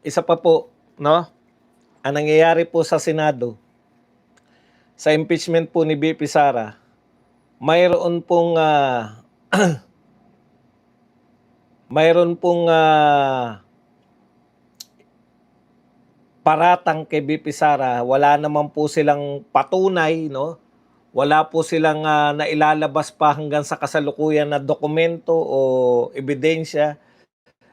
isa pa po, no? Ang nangyayari po sa Senado, sa impeachment po ni VP Sara, mayroon pong mayroon pong paratang kay VP Sara, wala naman po silang patunay, no? Wala po silang nailalabas pa hanggang sa kasalukuyan na dokumento o ebidensya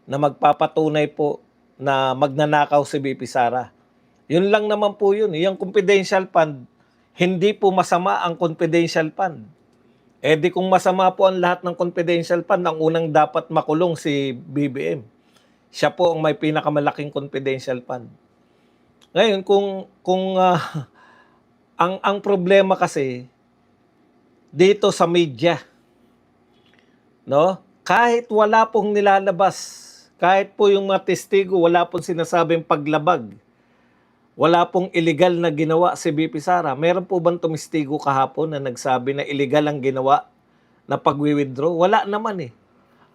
na magpapatunay po na magnanakaw si VP Sara. Yun lang naman po yun. Yung confidential fund, hindi po masama ang confidential fund. Eh di kung masama po ang lahat ng confidential fund, ang unang dapat makulong si BBM. Siya po ang may pinakamalaking confidential fund. Ngayon, kung ang problema kasi dito sa media, no? Kahit wala pong nilalabas, kahit po yung mga testigo, wala pong sinasabing paglabag, wala pong illegal na ginawa si VP Sara. Meron po bang tumistigo kahapon na nagsabi na illegal ang ginawa na pag-withdraw? Wala naman eh.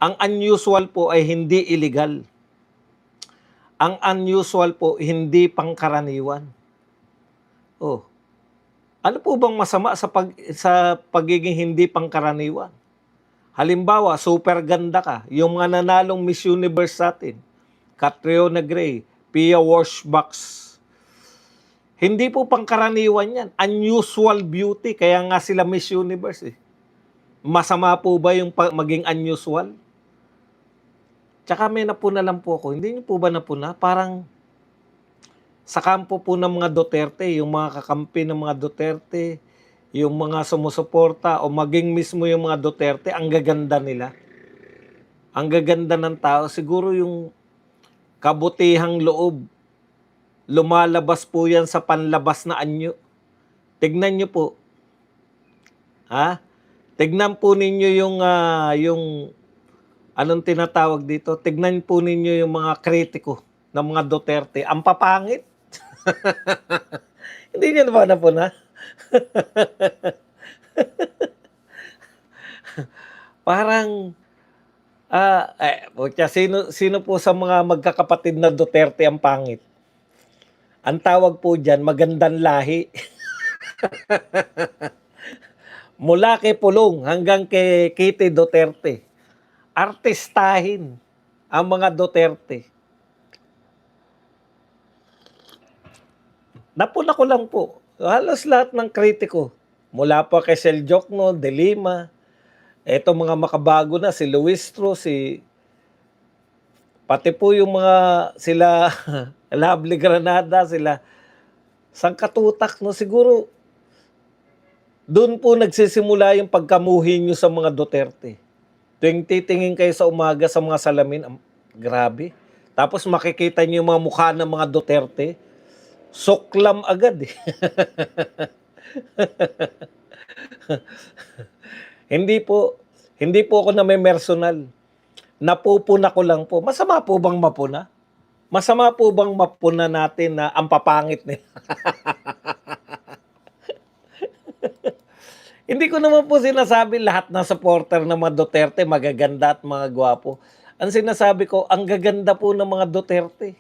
Ang unusual po ay hindi illegal. Ang unusual po, hindi pangkaraniwan. Oh. Ano po bang masama sa pagiging hindi pangkaraniwan? Halimbawa, super ganda ka. Yung mga nanalong Miss Universe sa atin, Catriona Gray, Pia Washbox. Hindi po pangkaraniwan yan. Unusual beauty. Kaya nga sila Miss Universe eh. Masama po ba yung maging unusual? Tsaka may napuna lang po ako. Hindi niyo po ba napuna? Parang sa kampo po ng mga Duterte, yung mga kakampi ng mga Duterte, yung mga sumusuporta o maging mismo yung mga Duterte, ang gaganda nila. Ang gaganda ng tao. Siguro yung kabutihang loob, lumalabas po yan sa panlabas na anyo. Tignan nyo po. Ha? Tignan po ninyo yung anong tinatawag dito? Tignan po ninyo yung mga kritiko ng mga Duterte. Ang papangit. Hindi niyo na ba napuna? Parang, sino po sa mga magkakapatid na Duterte ang pangit? Ang tawag po dyan, magandang lahi. Mula kay Pulong hanggang kay Kitty Duterte. Artistahin ang mga Duterte. Napuna ko lang po. Halos lahat ng kritiko. Mula pa kay Sel Jokno, De Lima, eto mga makabago na, si Luistro, pati po yung mga sila Lovely Granada, sila sangkatutak, no? Siguro doon po nagsisimula yung pagkamuhi nyo sa mga Duterte. Tuwing titingin kayo sa umaga sa mga salamin, grabe. Tapos makikita nyo yung mga mukha ng mga Duterte, suklam agad eh. Hindi po ako na may personal. Napupuna ko lang po. Masama po bang mapuna? Masama po bang mapuna natin na ang papangit nila? Hindi ko naman po sinasabi lahat ng supporter ng mga Duterte magaganda at mga gwapo. Ang sinasabi ko, ang gaganda po ng mga Duterte.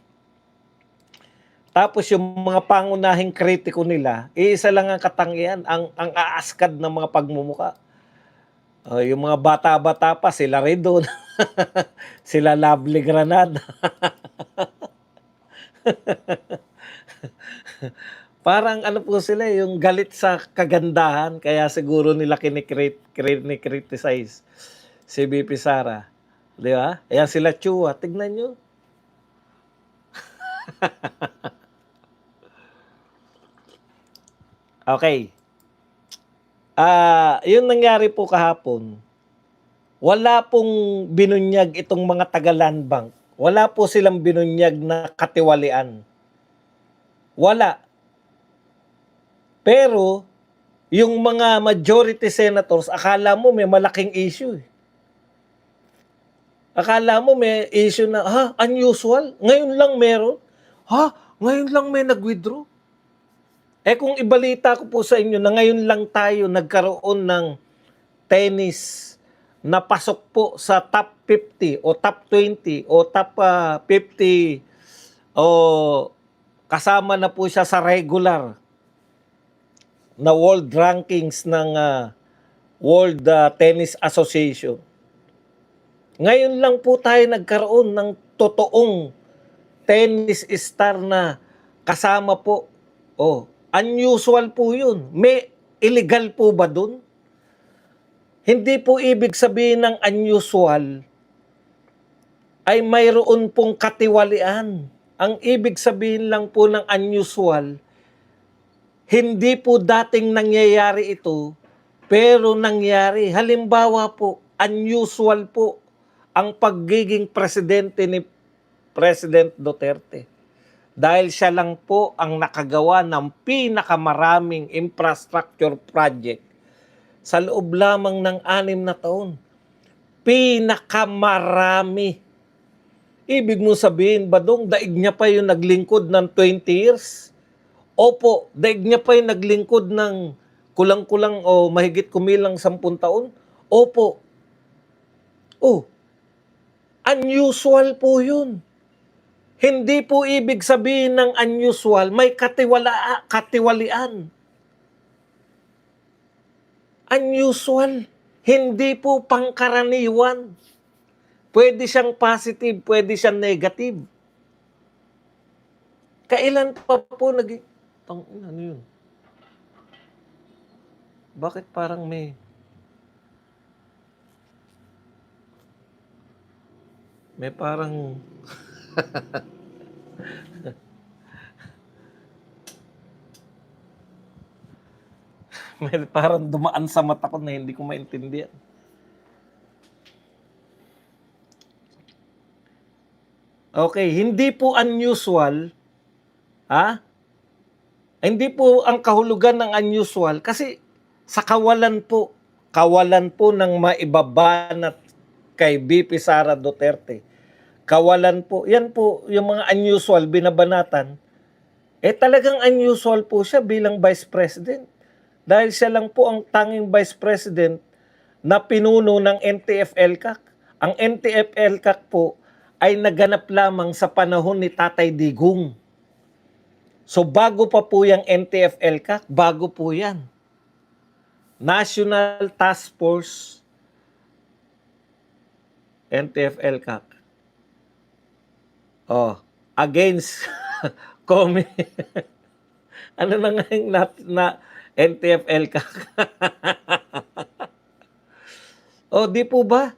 Tapos yung mga pangunahing kritiko nila, iisa lang ang katangian, ang aaskad ng mga pagmumuka. Yung mga bata-bata pa, sila Redon, sila Lovely Granada. Parang ano po sila, yung galit sa kagandahan, kaya siguro nila kinikriticize si VP Sara. Di ba? Ayan sila Chua, tignan nyo. Okay. Yung nangyari po kahapon, wala pong binunyag itong mga taga-land bank. Wala po silang binunyag na katiwalian. Wala. Pero, yung mga majority senators, akala mo may malaking issue. Akala mo may issue na, unusual? Ngayon lang meron? Ngayon lang may nag-withdraw? Eh kung ibalita ko po sa inyo na ngayon lang tayo nagkaroon ng tennis na pasok po sa top 50 o top 20 o top 50 o kasama na po siya sa regular na world rankings ng World Tennis Association. Ngayon lang po tayo nagkaroon ng totoong tennis star na kasama po. Oh, unusual po yun. May illegal po ba dun? Hindi po ibig sabihin ng unusual ay mayroon pong katiwalian. Ang ibig sabihin lang po ng unusual, hindi po dating nangyayari ito, pero nangyari. Halimbawa po, unusual po ang pagiging presidente ni President Duterte. Dahil siya lang po ang nakagawa ng pinakamaraming infrastructure project sa loob lamang ng 6 na taon. Pinakamarami. Ibig mo sabihin, Badong, daig niya pa yung naglingkod ng 20 years? Opo, daig niya pa yung naglingkod ng kulang-kulang o mahigit kumilang 10 taon? Opo. Oh, unusual po yun. Hindi po ibig sabihin ng unusual, may katiwalian. Unusual, hindi po pangkaraniwan. Pwede siyang positive, pwede siyang negative. Kailan pa po ano yun? Bakit parang may parang may parang dumaan sa mata ko na hindi ko maintindihan. Okay, hindi po unusual, hindi po ang kahulugan ng unusual kasi sa kawalan po ng maibabanat kay BP Sara Duterte. Kawalan po, yan po yung mga unusual binabanatan. Talagang unusual po siya bilang Vice President. Dahil siya lang po ang tanging Vice President na pinuno ng NTF-ELCAC. Ang NTF-ELCAC po ay naganap lamang sa panahon ni Tatay Digong. So bago pa po yung NTF-ELCAC, bago po yan. National Task Force NTF-ELCAC. Against ano na nga yung na NTF-ELCAC? Di po ba?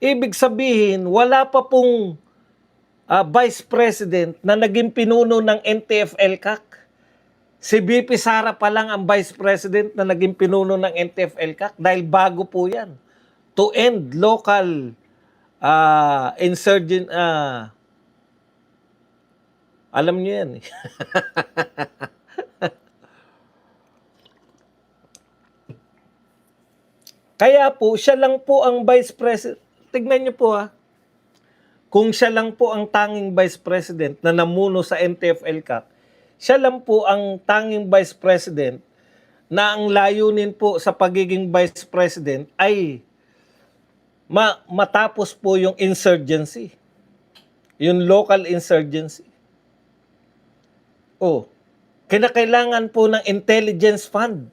Ibig sabihin, wala pa pong Vice President na naging pinuno ng NTF-ELCAC. Si BP Sara pa lang ang Vice President na naging pinuno ng NTF-ELCAC dahil bago po yan. To end local insurgent, alam niyo yan. Kaya po, siya lang po ang Vice President. Tignan niyo po kung siya lang po ang tanging Vice President na namuno sa NTF-ELCAC, siya lang po ang tanging Vice President na ang layunin po sa pagiging Vice President ay matapos po yung insurgency. Yung local insurgency. Kinakailangan po ng intelligence fund.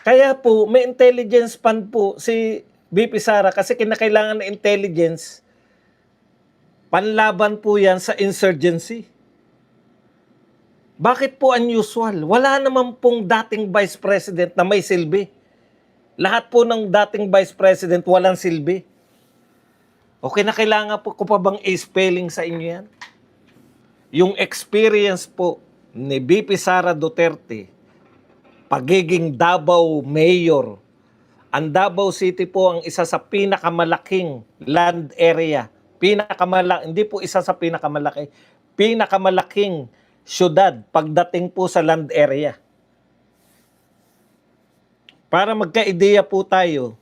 Kaya po, may intelligence fund po si BP Sara kasi kinakailangan ng intelligence. Panlaban po yan sa insurgency. Bakit po unusual? Wala naman pong dating Vice President na may silbi. Lahat po ng dating Vice President walang silbi. Kinakailangan po ko pa bang i-spelling sa inyo yan? Yung experience po ni BP Sara Duterte, pagiging Davao Mayor. Ang Davao City po ang isa sa pinakamalaking land area. Hindi po isa sa pinakamalaking syudad pagdating po sa land area. Para magka-ideya po tayo,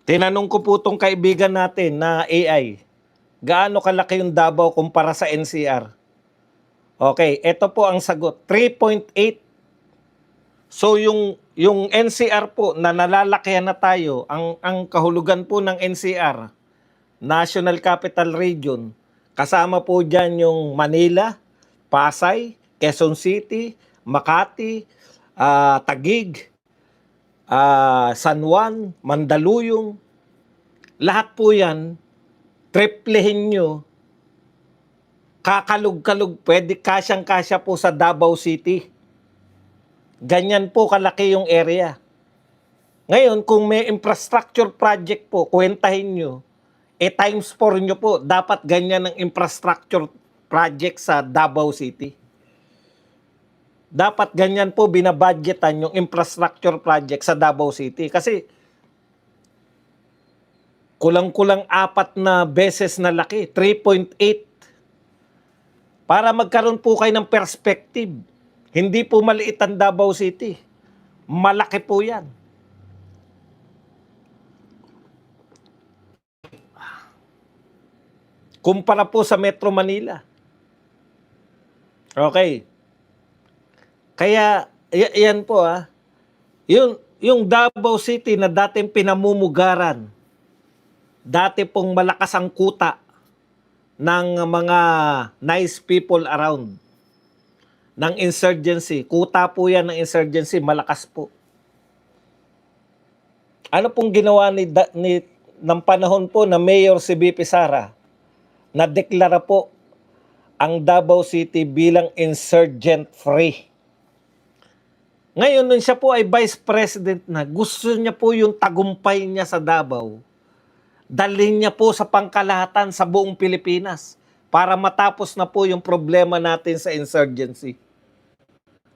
tinanong ko po itong kaibigan natin na AI, Gaano kalaki yung Davao kumpara sa NCR? Okay, ito po ang sagot. 3.8. So yung NCR po na nalalakihan na tayo, ang kahulugan po ng NCR, National Capital Region, kasama po diyan yung Manila, Pasay, Quezon City, Makati, Taguig, San Juan, Mandaluyong. Lahat po yan, triplehin nyo, kakalug-kalug, pwede kasyang-kasya po sa Davao City. Ganyan po kalaki yung area. Ngayon, kung may infrastructure project po, kwentahin nyo, times 4 nyo po, dapat ganyan ang infrastructure project sa Davao City. Dapat ganyan po binabudgetan yung infrastructure project sa Davao City. Kasi kulang-kulang 4 na beses na laki, 3.8. Para magkaroon po kayo ng perspective. Hindi po maliit ang Davao City. Malaki po yan. Kumpara po sa Metro Manila. Okay. Kaya, yan po yung Davao City na dating pinamumugaran, dati pong malakas ang kuta ng mga nice people around, ng insurgency. Kuta po yan ng insurgency, malakas po. Ano pong ginawa ng panahon po na Mayor si BP Sara? Na-deklara po ang Davao City bilang insurgent-free. Ngayon, nung siya po ay Vice President na, gusto niya po yung tagumpay niya sa Davao, dalhin niya po sa pangkalahatan sa buong Pilipinas para matapos na po yung problema natin sa insurgency.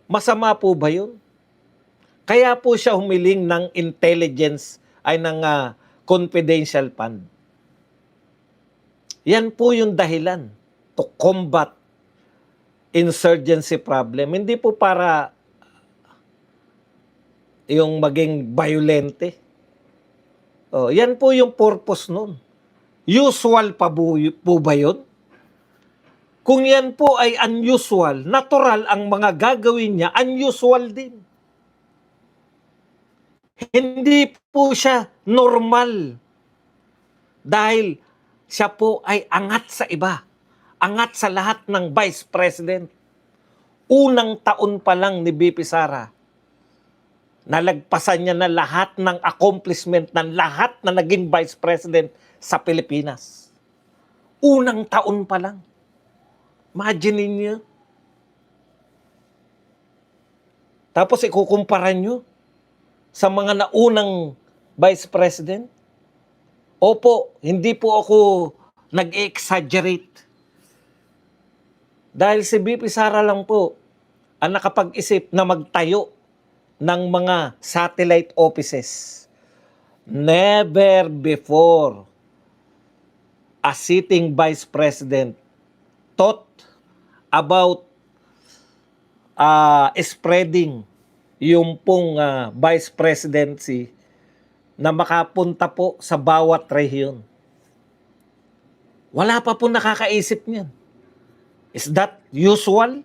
Masama po ba yun? Kaya po siya humiling ng intelligence ay ng confidential fund. Yan po yung dahilan to combat insurgency problem. Hindi po para yung maging violente. Yan po yung purpose nun. Usual pa po ba yun? Kung yan po ay unusual, natural ang mga gagawin niya, unusual din. Hindi po siya normal. Dahil siya po ay angat sa iba. Angat sa lahat ng Vice President. Unang taon pa lang ni BP Sara, nalagpasan niya na lahat ng accomplishment ng lahat na naging Vice President sa Pilipinas. Unang taon pa lang. Imagine niyo. Tapos ikukumpara niyo sa mga naunang Vice President. Opo, hindi po ako nag-exaggerate. Dahil si BP Sara lang po ang nakapag-isip na magtayo ng mga satellite offices. Never before a sitting Vice President thought about spreading yung pong Vice Presidency na makapunta po sa bawat rehiyon. Wala pa po nakakaisip niyan. Is that usual?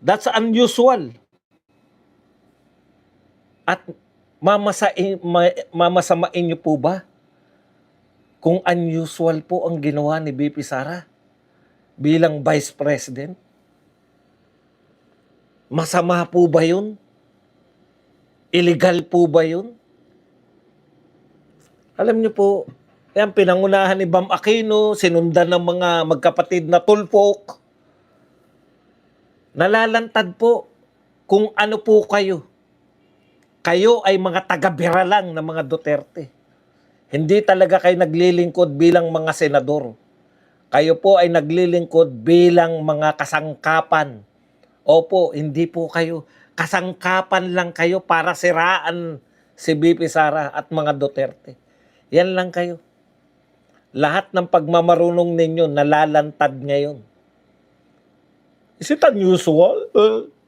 That's unusual. At mamasamain niyo po ba kung unusual po ang ginawa ni BP Sara bilang Vice President? Masama po ba yun? Illegal po ba yun? Alam niyo po, yan, pinangunahan ni Bam Aquino, sinundan ng mga magkapatid na tulpok. Nalalantad po kung ano po kayo. Kayo ay mga taga-bira lang ng mga Duterte. Hindi talaga kayo naglilingkod bilang mga senador. Kayo po ay naglilingkod bilang mga kasangkapan. Opo, hindi po kayo. Kasangkapan lang kayo para siraan si BP Sara at mga Duterte. Yan lang kayo. Lahat ng pagmamarunong ninyo nalalantad ngayon. Is it unusual?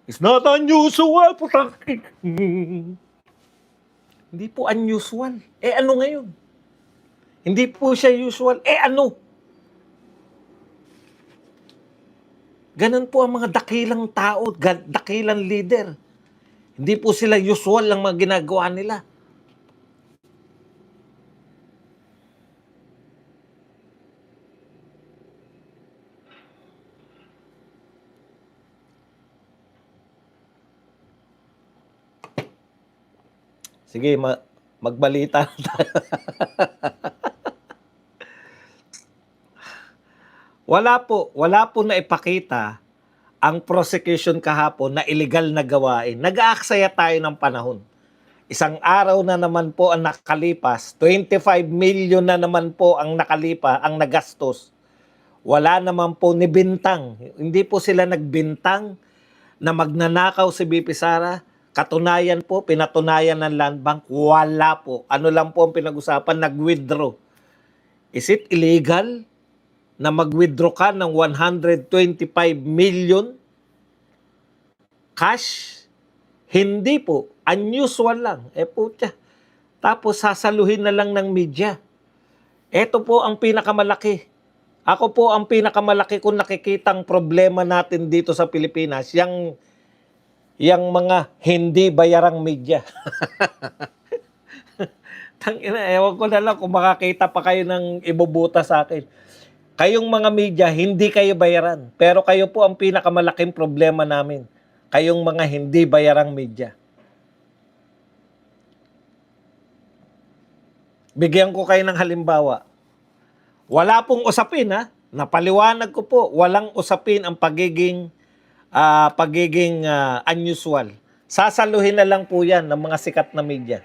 It's not unusual. Hindi po unusual. Ano ngayon? Hindi po siya usual. Ano? Ganun po ang mga dakilang tao, dakilang leader. Hindi po sila usual lang mga ginagawa nila. Sige, magbalita na tayo. Wala po naipakita ang prosecution kahapon na illegal na gawain. Nag-aaksaya tayo ng panahon. Isang araw na naman po ang nakalipas, 25 million na naman po ang ang nagastos. Wala naman po ni bintang. Hindi po sila nagbintang na magnanakaw si BP Sara. Katunayan po, pinatunayan ng Land Bank, wala po. Ano lang po ang pinag-usapan, nag-withdraw. Is it illegal na mag-withdraw ka ng 125 million cash? Hindi po. Unusual lang. Putya. Tapos sasaluhin na lang ng media. Ito po ang pinakamalaki. Ako po ang pinakamalaki kung nakikitang problema natin dito sa Pilipinas, yang mga hindi bayarang media. Tangina, ewan ko na lang kung makakita pa kayo ng ibubuta sa akin. Kayong mga media, hindi kayo bayaran. Pero kayo po ang pinakamalaking problema namin. Kayong mga hindi bayarang media. Bigyan ko kayo ng halimbawa. Wala pong usapin, ha? Napaliwanag ko po, walang usapin ang pagiging unusual. Sasaluhin na lang po yan ng mga sikat na media.